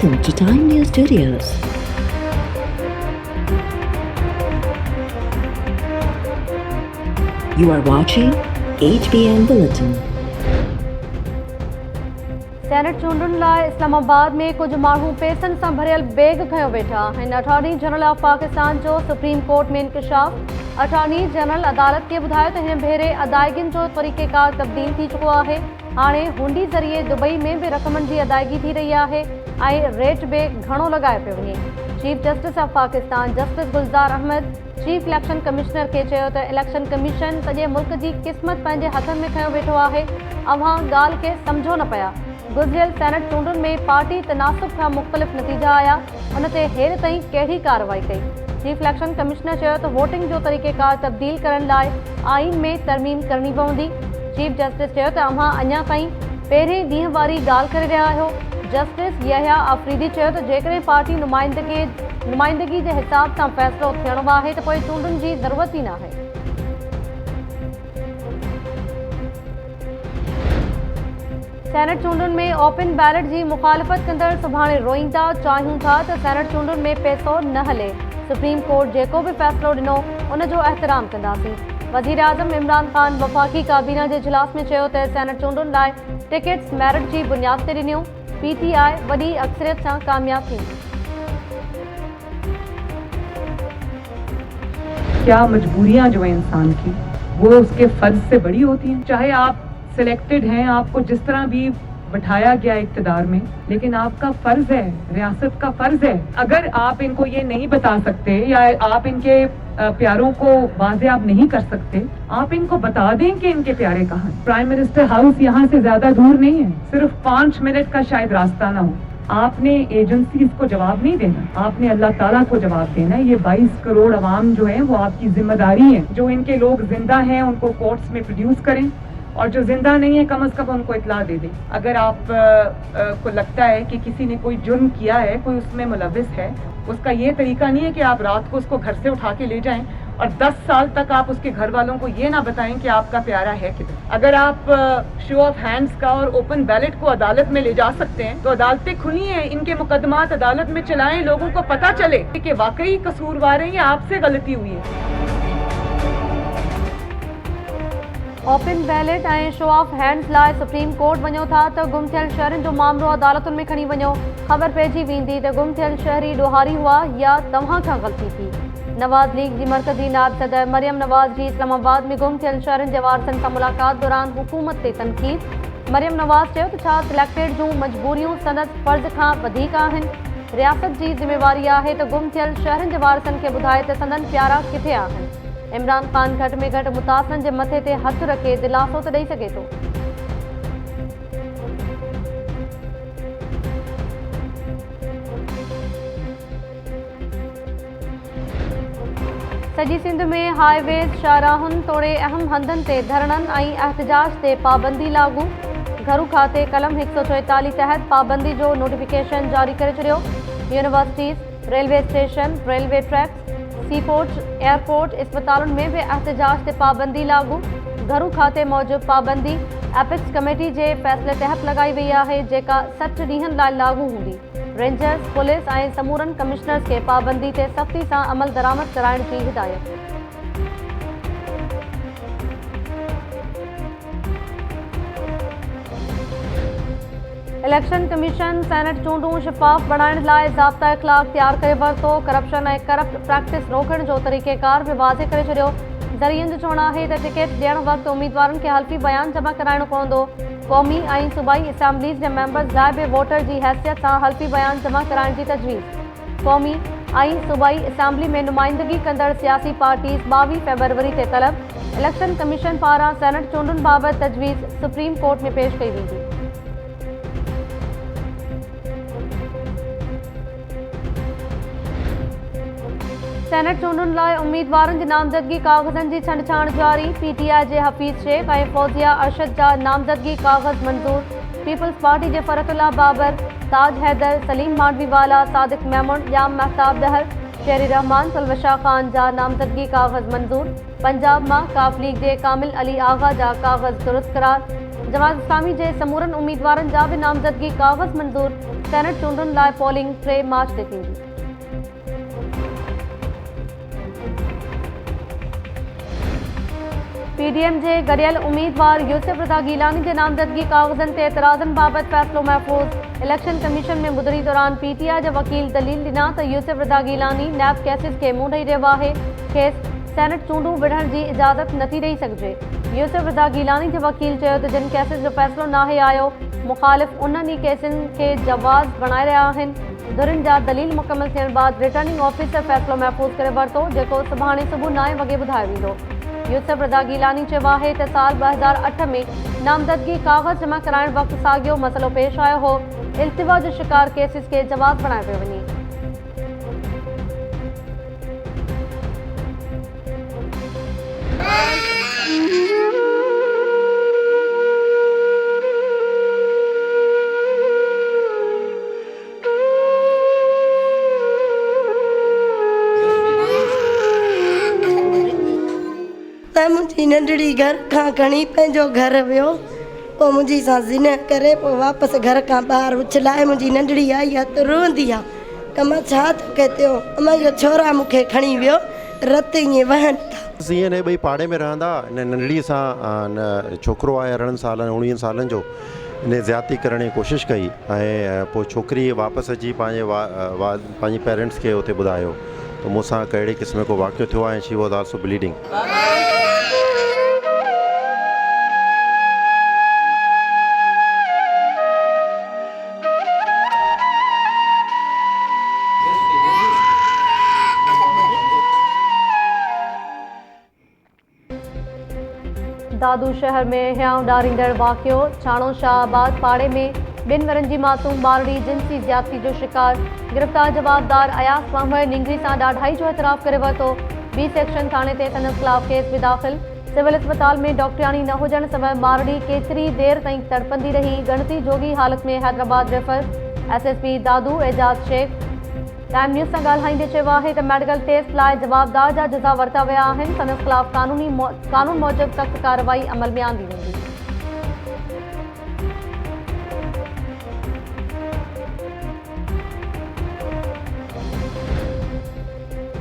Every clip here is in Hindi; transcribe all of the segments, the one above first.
Welcome to Time News Studios. You are watching HBN Bulletin. Senate चूंडुनि लाइ इस्लामाबाद में कुछ माण्हू पैसनि सां भरियल बैग खयो वेठा आहिनि। अटॉर्नी जनरल ऑफ पाकिस्तान जो सुप्रीम कोर्ट में इंकशाफ। अटॉर्नी जनरल अदालत खे ॿुधायो त हिन भेरे अदायगियुनि जो तरीक़ेकार तब्दील थी चुको आहे। हाणे हुंडी ज़रिए दुबई में भी रक़मनि जी अदायगी थी रही आहे ऐं रेट बि घणो लॻाए पियो वञे। Chief justice of Pakistan justice Gulzar Ahmed chief election commissioner खे चयो त इलेक्शन कमीशन सॼे मुल्क जी क़िस्मत पंहिंजे हथनि में खयो वेठो आहे। अव्हां ॻाल्हि खे सम्झो न पिया। गुज़िरियल सेनेट चूंडुनि में पार्टी तनासुब खां मुख़्तलिफ़ नतीजा आया, उन ते हेर ताईं कहिड़ी कार्रवाई कई। चीफ इलेक्शन कमिश्नर चयो त वोटिंग जो तरीक़ेकार तब्दील करण लाइ आइन में तरमीम करणी पवंदी। चीफ जस्टिस चयो त अव्हां अञा ताईं पहिरें ॾींहं वारी ॻाल्हि करे रहिया आहियो। जस्टिस यहया आफरीदी चयो त जेकॾहिं पार्टी नुमाइंदगी जे हिसाब सां फ़ैसिलो थियणो आहे त पोइ चूंडुनि जी ज़रूरत ई न आहे। सेनेट चूंडुनि में ओपन बैलेट जी मुखालिफ़त कंदड़ सुभाणे रोईंदा। चाहियूं था त सेनेट चूंडुनि में पैसो न हले। सुप्रीम कोर्ट जेको बि फ़ैसिलो ॾिनो उन जो एहतराम कंदासीं। वज़ीर आज़म इमरान ख़ान वफ़ाक़ी काबीना जे इजलास में चयो त सेनेट चूंडुनि लाइ टिकट्स मेरिट जी बुनियाद ते ॾिनियूं। PTI वॾी अक्सरियत सां कामयाब थी। क्या मजबूरियां जो है इंसान की वो उसके फर्ज से बड़ी होती हैं। चाहे आप सिलेक्टेड हैं, आपको जिस तरह भी बिठाया गया इक़्तिदार में, लेकिन आपका फर्ज है, रियासत का फर्ज है। अगर आप इनको ये नहीं बता सकते या आप इनके प्यारों को बाज़ेआब नहीं कर सकते, आप इनको बता दें कि इनके प्यारे कहाँ हैं। प्राइम मिनिस्टर हाउस यहाँ से ज्यादा दूर नहीं है, सिर्फ 5 मिनट का शायद रास्ता ना हो। आपने एजेंसीज को जवाब नहीं देना, आपने अल्लाह ताला को जवाब देना है। ये 22 करोड़ अवाम जो है वो आपकी जिम्मेदारी है। जो इनके लोग जिंदा हैं उनको कोर्ट्स में प्रोड्यूस करें और जो जिंदा नहीं है कम से कम उनको इतला दे दें। अगर आप को लगता है कि किसी ने कोई जुर्म किया है, कोई उसमें मुलविस है, उसका ये तरीका नहीं है कि आप रात को उसको घर से उठा के ले जाएं और 10 साल तक आप उसके घर वालों को ये ना बताएं कि आपका प्यारा है किधर। अगर आप शो ऑफ हैंड्स का और ओपन बैलेट को अदालत में ले जा सकते हैं तो अदालतें खुली हैं, इनके मुकदमात अदालत में चलाएं, लोगों को पता चले कि वाकई कसूरवार हैं या आपसे गलती हुई है। ओपन बैलेट ऐं शो ऑफ हैंड्स लाइ सुप्रीम कोर्ट वञो था त गुम थियल शहरनि जो मामिलो अदालतुनि में खणी वञो। ख़बर पइजी वेंदी त गुम थियल शहरी ॾोहारी हुआ या तव्हां खां ग़लती थी। नवाज़ लीग जी मरकज़ी नायब सदर मरियम नवाज़ जी इस्लामाबाद में गुम थियल शहरनि जे वारसनि सां मुलाक़ात दौरान हुकूमत ते तनक़ीद। मरियम नवाज़ चयो त छा सिलेक्टेड जूं मजबूरियूं संदसि फ़र्ज़ खां वधीक आहिनि। रियासत जी ज़िम्मेवारी आहे त गुम थियल शहरनि जे वारसनि खे ॿुधाए त संदनि प्यारा किथे आहिनि। इमरान ख़ान घटि में घटि मुतासिरनि जे मथे ते हथु रखे दिलासो त ॾेई सघे थो। सॼी सिंध में हाईवेज़ शाहराहुनि तोड़े अहम हंधनि ते धरणनि ऐं एहतजाज ते पाबंदी लागू। घरू खाते कलम 144 तहत पाबंदी जो नोटिफिकेशन जारी करे छॾियो। Universities, railway station, railway tracks, seaport, airport, अस्पतालुनि में भी एहतजाज ते पाबंदी लागू। घरू खाते मूजिब पाबंदी एपिक्स कमेटी जे फ़ैसिले तहत लगाई वई आहे, जेका 60 ॾींहनि लाइ लागू हूंदी। रेंजर्स, पुलिस ऐं समूरनि कमिश्नर्स खे पाबंदी ते सख़्ती सां अमल दरामद कराइण जी हिदायत। इलेक्शन कमीशन सेनेट चूंडूं शिफ़ाफ़ बणाइण लाइ ज़ाब्ता इख़लाक़ तयारु करे वरितो। करप्शन ऐं करप्ट प्रैक्टिस रोकण जो तरीक़ेकार बि वाज़े करे छॾियो। ज़रियनि जो चवणु आहे त टिकट ॾियण वक़्तु उम्मीदवारनि खे हल्फ़ी बयान जमा कराइणो पवंदो। क़ौमी ऐं सूबाई असेंबलीज़ जे मेंबर्स लाइ बि वोटर जी हैसियत सां हल्फ़ी बयान जमा कराइण जी तजवीज़। क़ौमी ऐं सूबाई असेंबली में नुमाइंदगी कंदड़ सियासी पार्टीज़ 22 फ़रवरी ते तलब। इलेक्शन कमीशन पारां सेनेट चूंडुनि बाबति तजवीज़ सुप्रीम कोर्ट में पेश कई वेंदी। सेनेट चूंडुनि लाइ उम्मीदवारनि जी नामज़दगी काग़ज़नि जी छंडछाण जारी। PTI जे हफ़ीज़ शेख ऐं फौजिया अरशद जा नामज़दगी काग़ज़ मंज़ूर। पीपल्स पार्टी जे फ़रतुल्लाह बाबर, ताज हैदर, सलीम मांडवीवाला, सादिक मेमन, याम महताब दहर, शेरी रहमान, सलवशाह ख़ान जा नामज़दगी काग़ज़ मंज़ूर। पंजाब मां काफ लीग जे कामिल अली आगा जा काग़ज़ दुरुस्त करार। जमात इस्लामी जे समूरनि उम्मीदवारनि जा भी नामज़दगी काग़ज़ मंज़ूर। सेनेट चूंडुनि लाइ पोलिंग 3 मार्च ते थींदी। पीडीएम जे गडियल उम्मीदवार यूसुफ रज़ा गीलानी जे नामज़दगी कागज़नि ते एतराज़नि बाबति फ़ैसिलो महफ़ूज़। इलेक्शन कमीशन में ॿुधणी दौरान पीटीआई जा वकील दलील ॾिना त यूसुफ रज़ा गीलानी नैब केसिस खे मुंहुं ॾेई रहियो आहे, खेसि सेनेट चूंडूं विढ़ण जी इजाज़त नथी ॾेई सघिजे। यूसुफ रज़ा गीलानी जे वकील चयो त जिन केसिस जो फ़ैसिलो नाहे आयो, मुख़ालिफ़ उन्हनि ई केसनि खे जवाज़ बणाए रहिया आहिनि। धुरियुनि जा दलील मुकमल थियण बाद रिटर्निंग ऑफिसर फ़ैसिलो महफ़ूज़ करे वरितो, जेको सुभाणे सुबुह 9 वॻे ॿुधायो वेंदो। यूसुफ रज़ा गीलानी चयो आहे त साल 2008 में नामज़दगी कागज़ जमा कराइण वक़्तु साॻियो मसइलो पेश आयो हो। इल्तिवा जो शिकार केसिस खे जवाज़ बणाए पियो वञे। मुंहिंजी नंढड़ी घर खां खणी पंहिंजो घर वियो, पोइ मुंहिंजी सां ज़िना करे पोइ वापसि घर खां ॿाहिरि उछलाए मुंहिंजी नंढड़ी आई आहे त रोंदी आहे त मां छा तोखे थियो, अमा इहो छोरा मूंखे खणी वियो, रत ईअं वहनि था। ईअं ने ॿई पाड़े में रहंदा, इन नंढड़ी सां न छोकिरो आहे 18 सालनि 19 सालनि जो, इन ज़्यादती करण जी कोशिशि कई ऐं पोइ छोकिरी वापसि अची पंहिंजे पेरेंट्स खे हुते ॿुधायो त मूंसां कहिड़े क़िस्म को वाक़ियो थियो आहे ऐं शी वॉज आल्सो ब्लीडिंग। दादू शहर में हियांव ॾारींदड़ वाक़ियो। छाणो शाहबाद पाड़े में 2 वरनि जी मासूम ॿारड़ी जिनसी ज़्यादती जो शिकार। गिरफ़्तार जवाबदार अयास मोहम्मद निंगरी सां ॾाढाई जो एतराफ़ करे वरितो। बी सेक्शन थाणे ते संदसि ख़िलाफ़ केस बि दाख़िल। सिविल अस्पताल में डॉक्टरानी न हुजण सबबि ॿारड़ी केतिरी देर ताईं तड़पंदी रही, गणती जोगी हालत में हैदराबाद रेफर। एसएसपी दादू एजाज़ शेख टाइम न्यूज़ सां ॻाल्हाईंदे चयो आहे त मेडिकल टेस्ट लाइ जवाबदार जा जज़ा वरिता विया आहिनि। संदसि ख़िलाफ़ कानून मूजिबि सख़्त कार्रवाई अमल में आंदी वेंदी।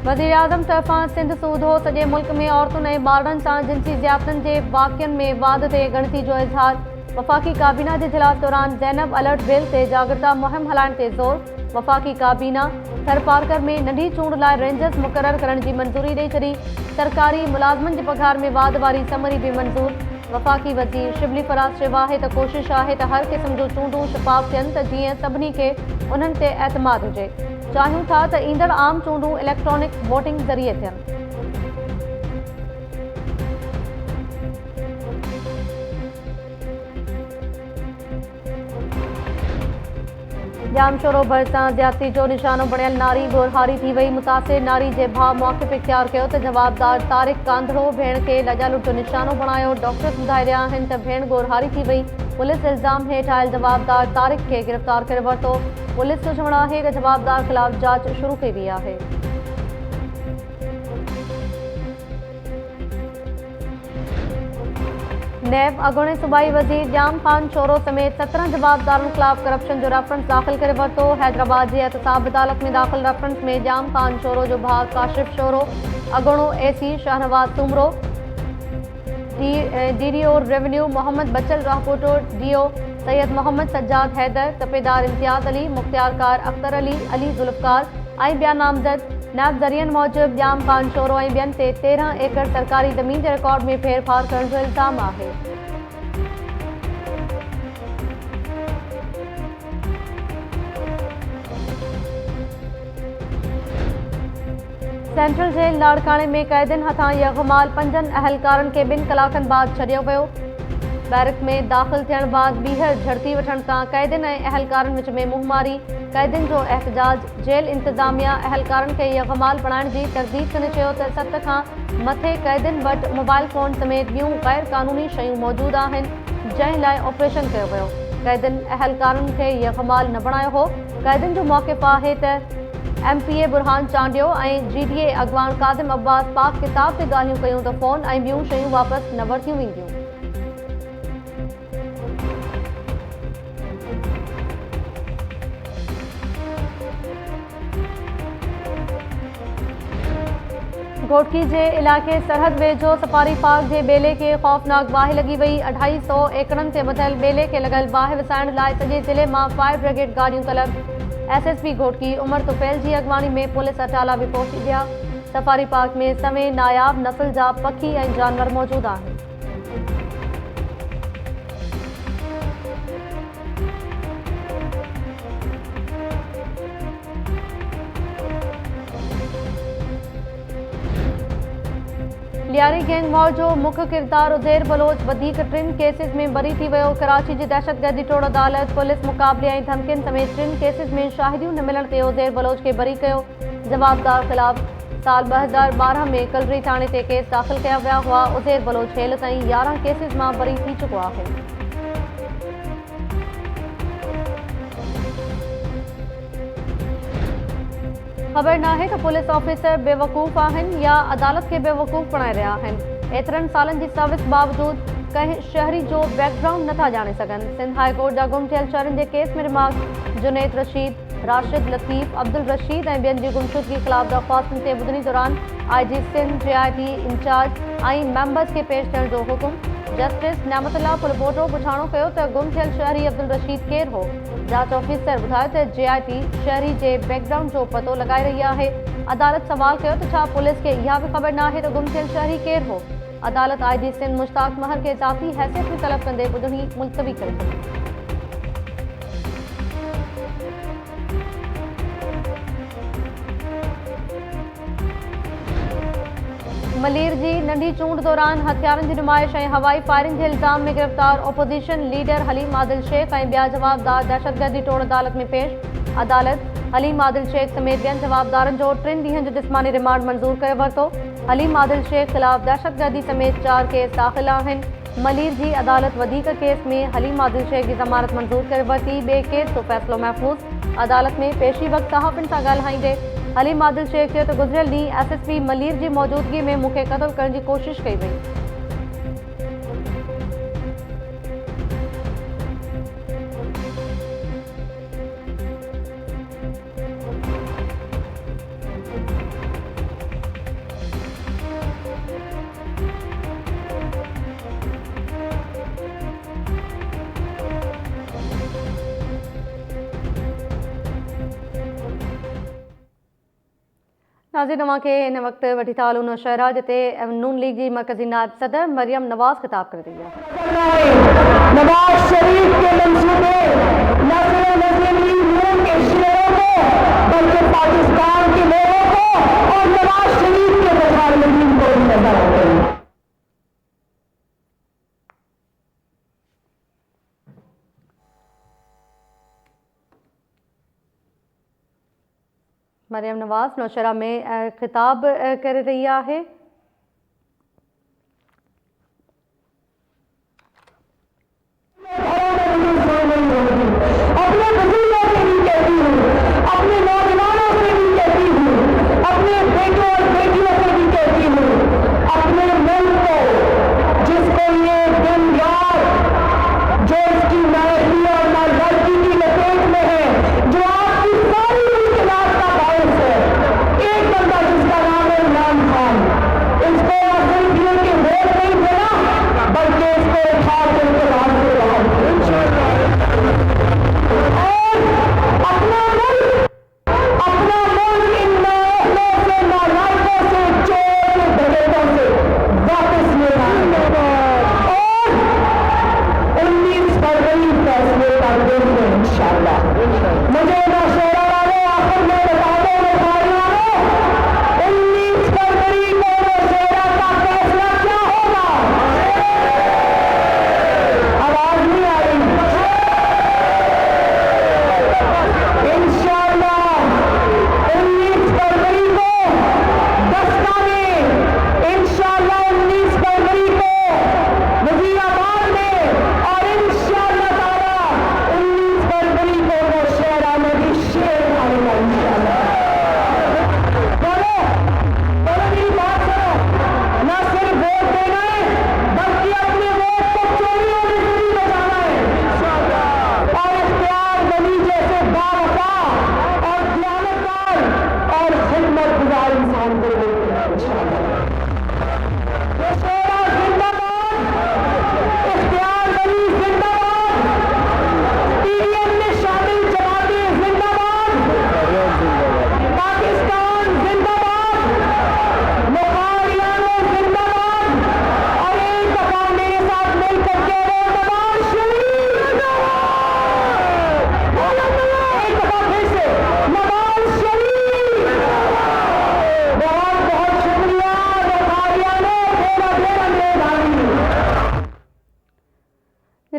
वज़ीर आज़म तरफ़ां सिंध सूधो सॼे मुल्क में औरतुनि ऐं ॿारनि सां जिनसी ज़ियादतनि जे वाक़िअनि में वाध ते ॻणती जो इज़हार। वफ़ाक़ी काबीना जे इजलास दौरान ज़ैनब अलर्ट बिल ते जागरूकता मुहिम हलाइण ते ज़ोर। वफ़ाक़ी काबीना थरपारकर में नंढी चूंड लाइ रेंजर्स मुक़ररु करण जी मंज़ूरी ॾेई छॾी। सरकारी मुलाज़िमनि जे पघार में वाध वारी समरी बि मंज़ूर। वफ़ाक़ी वज़ीर शिबली फराज़ चयो आहे त कोशिशि आहे त हर क़िस्म जो चूंडूं शफ़ाफ़ थियनि त जीअं सभिनी खे उन्हनि ते एतमाद हुजे। चाहियूं था त ईंदड़ आम चूंडूं इलेक्ट्रॉनिक वोटिंग ज़रिए थियनि। जाम शोरो भरिसां ज़्यादती जो निशानो बणियल नारी गोरहारी थी वई। मुतासिर नारी जे भाउ मौक़िफ़ इख्तियार कयो त जवाबदार तारिक कांधड़ो भेण खे लॼालुट जो निशानो बणायो। डॉक्टर्स ॿुधाए रहिया आहिनि त भेण गोरहारी थी वई। पुलिस इल्ज़ाम हेठि आयल जवाबदार तारिक खे गिरफ़्तार करे वरितो। पुलिस जो चवणु आहे त जवाबदार ख़िलाफ़ जांच शुरू कई वई आहे। नैब अॻूणे सूबाई वज़ीर जाम खान शोरो समेत 17 जवाबदारनि ख़िलाफ़ करप्शन जो रेफरेंस दाख़िल करे वरितो। हैदराबाद जी एहतसाब अदालत में दाख़िल रेफरेंस में जाम खान शोरो जो भाउ काशिफ शोरो, अॻूणो AC Shahnawaz Soomro, DDO revenue Mohammad Bachal Rahpoto, DO Syed Mohammad Sajjad Haider, तपेदार इम्तियाज़ अली, मुख्तियारकार अख्तर अली, अली जुल्फ़कार ऐं ॿिया नामज़द। नैब ज़रियनि मूजिबि जाम खान शोरो ऐं ॿियनि ते 13 एकड़ सरकारी ज़मीन जे रिकॉर्ड में फेरफार करण जो इल्ज़ाम आहे। सेंट्रल जेल लाड़काणे में क़ैदियुनि हथां यग़माल 5 अहलकारनि खे 2 कलाकनि बाद छॾियो वियो। बैरक में दाख़िल थियण बाद ॿीहर झड़ती वठण सां क़ैदियुनि ऐं अहलकारनि विच में मुंहमारी। क़ैदियुनि जो एहतजाज। जेल इंतज़ामिया अहलकारनि खे यग़माल बणाइण जी तरदीद कंदे चयो त 7 खां मथे क़ैदियुनि वटि मोबाइल फ़ोन समेत ॿियूं गैर क़ानूनी शयूं मौजूदु आहिनि, जंहिं लाइ ऑपरेशन कयो वियो। क़ैदियुनि अहलकारनि खे यग़माल न बणायो हो। क़ैदियुनि जो मौक़िफ़ आहे त MPA बुरहान चांडियो ऐं GDA अॻवान कादिम अब्बास पाक किताब ते ॻाल्हियूं कयूं त फ़ोन ऐं ॿियूं शयूं वापसि न वरितियूं वेंदियूं। घोटकी जे इलाके सरहद वेझो सफारी पार्क जे बेले के खौफनाक बाहि लगी वई। 250 एकड़नि ते ॿधल बेले के लगल बाहि विसाइण लाइ सॼे ज़िले मां फायर ब्रिगेड गाॾियूं तलब। SSP घोटकी उमर तुफैल जी अॻवानी में पुलिस अटाला बि पहुची विया। सफारी पार्क में समें नायाब नस्ल जा पखी ऐं जानवर मौजूद आहिनि। लियारी गैंग वॉर जो मुख्य किरदार उज़ैर बलोच वधीक 3 केसिस में बरी थी वियो। कराची जी दहशतगर्दी टोड़ अदालत पुलिस मुक़ाबले ऐं धमकियुनि समेत 3 केसिस में शाहिदियूं न मिलण ते उज़ैर बलोच खे बरी कयो। जवाबदार ख़िलाफ़ साल 2012 में कलरी थाणे ते केस दाख़िल कया विया हुआ। उज़ैर बलोच हेल ताईं 11 केसिस मां बरी थी चुको आहे। ख़बर नाहे त पुलिस ऑफिसर बेवकूफ़ आहिनि या अदालत के बेवकूफ़ बणाए रहिया आहिनि। एतिरनि सालनि जी सर्विस बावजूद कंहिं शहरी जो बैकग्राउंड नथा ॼाणे सघनि। सिंध हाई कोर्ट जा गुम थियल शहरनि जे केस में रिमार्क जुनैद रशीद, राशिद लतीफ़, अब्दुल रशीद ऐं ॿियनि जी गुमशुदगी ख़िलाफ़ दरख़्वास्तुनि ते ॿुधणी दौरान IG सिंध JIT इंचार्ज ऐं मेंबर्स खे पेश थियण जो हुकुम। जस्टिस नेमतुल्लाह पुलपोटो पुछाणो कयो त गुम थियल शहरी अब्दुल रशीद केरु हो। जांच ऑफिसर ॿुधायो त JIT शहरी जे बैकग्राउंड जो पतो लॻाए रही आहे। अदालत सवाल कयो त छा पुलिस खे इहा बि ख़बर नाहे त गुम थियल शहरी केरु हो। अदालत IG सिंध मुश्ताक महर खे ज़ाती हैसियत में तलब कंदे ॿुधणी मुलतवी करे छॾी। मलीर जी नंढी चूंड दौरान हथियारनि जी नुमाइश ऐं हवाई फायरिंग जे इल्ज़ाम में गिरफ़्तार ओपोज़िशन लीडर हलीम आदिल शेख ऐं ॿिया जवाबदार दहशतगर्दी टोड़ अदालत में पेश। अदालत हलीम आदिल शेख समेत ॿियनि जवाबदारनि जो 3 ॾींहनि जो जिस्मानी रिमांड मंज़ूर करे वरितो। हलीम आदिल शेख ख़िलाफ़ दहशतगर्दी समेत 4 केस दाख़िल आहिनि। मलीर जी अदालत वधीक केस में हलीम आदिल शेख की ज़मानत मंज़ूर करे वरिती। ॿिए केस जो फ़ैसिलो महफ़ूज़। अदालत में पेशी वक़्तु सहाफ़ियुनि सां ॻाल्हाईंदे हलीम आदिल शेख चयो त गुज़िरियल ॾींहुं SSP मलीर जी मौजूदगी में मूंखे क़त्ल करण जी कोशिश कई वई। नाज़रीन तव्हां खे हिन वक़्तु वठी था हलूं नौशहरा जिते नून लीग जी मरकज़ी नायब सदर मरियम नवाज़ ख़िताब करे रही है। नवाज शरीफ के मंसूबे न सिर्फ मुस्लिम लीग नून के शेरों को बल्कि पाकिस्तान के लोगों को और नवाज शरीफ के प्रधानमंत्री को भी नजर आते हैं। मरियम नवाज़ नौशहरा में खिताब कर रही है। अपने बुजुर्गों से भी कहती हूँ, अपने नौजवानों से भी कहती हूँ, अपने बेटों और बेटियों से भी कहती हूँ, अपने मुल्क को जिसको ये दिन रात जो इसकी नाइजी और नालर्जी की लपेट में है, जो आपकी सारी मुश्किलात का बायस है, एक बंदा जिसका नाम है इमरान खान, इसको सिर्फ ये कि वोट नहीं देना बल्कि इसको उठा के इत्तेफाक से बाहर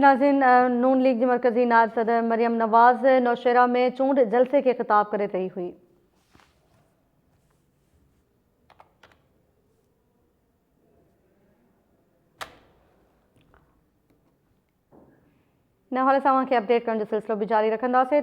नाज़रीन, नून लीग जी मरकज़ी नायब सदर मरियम नवाज़ नौशेरा में चूंड जलसे के खिताब करे रही हुई। इन हवाले सां अपडेट करण जो सिलसिलो भी जारी रखंदासीं।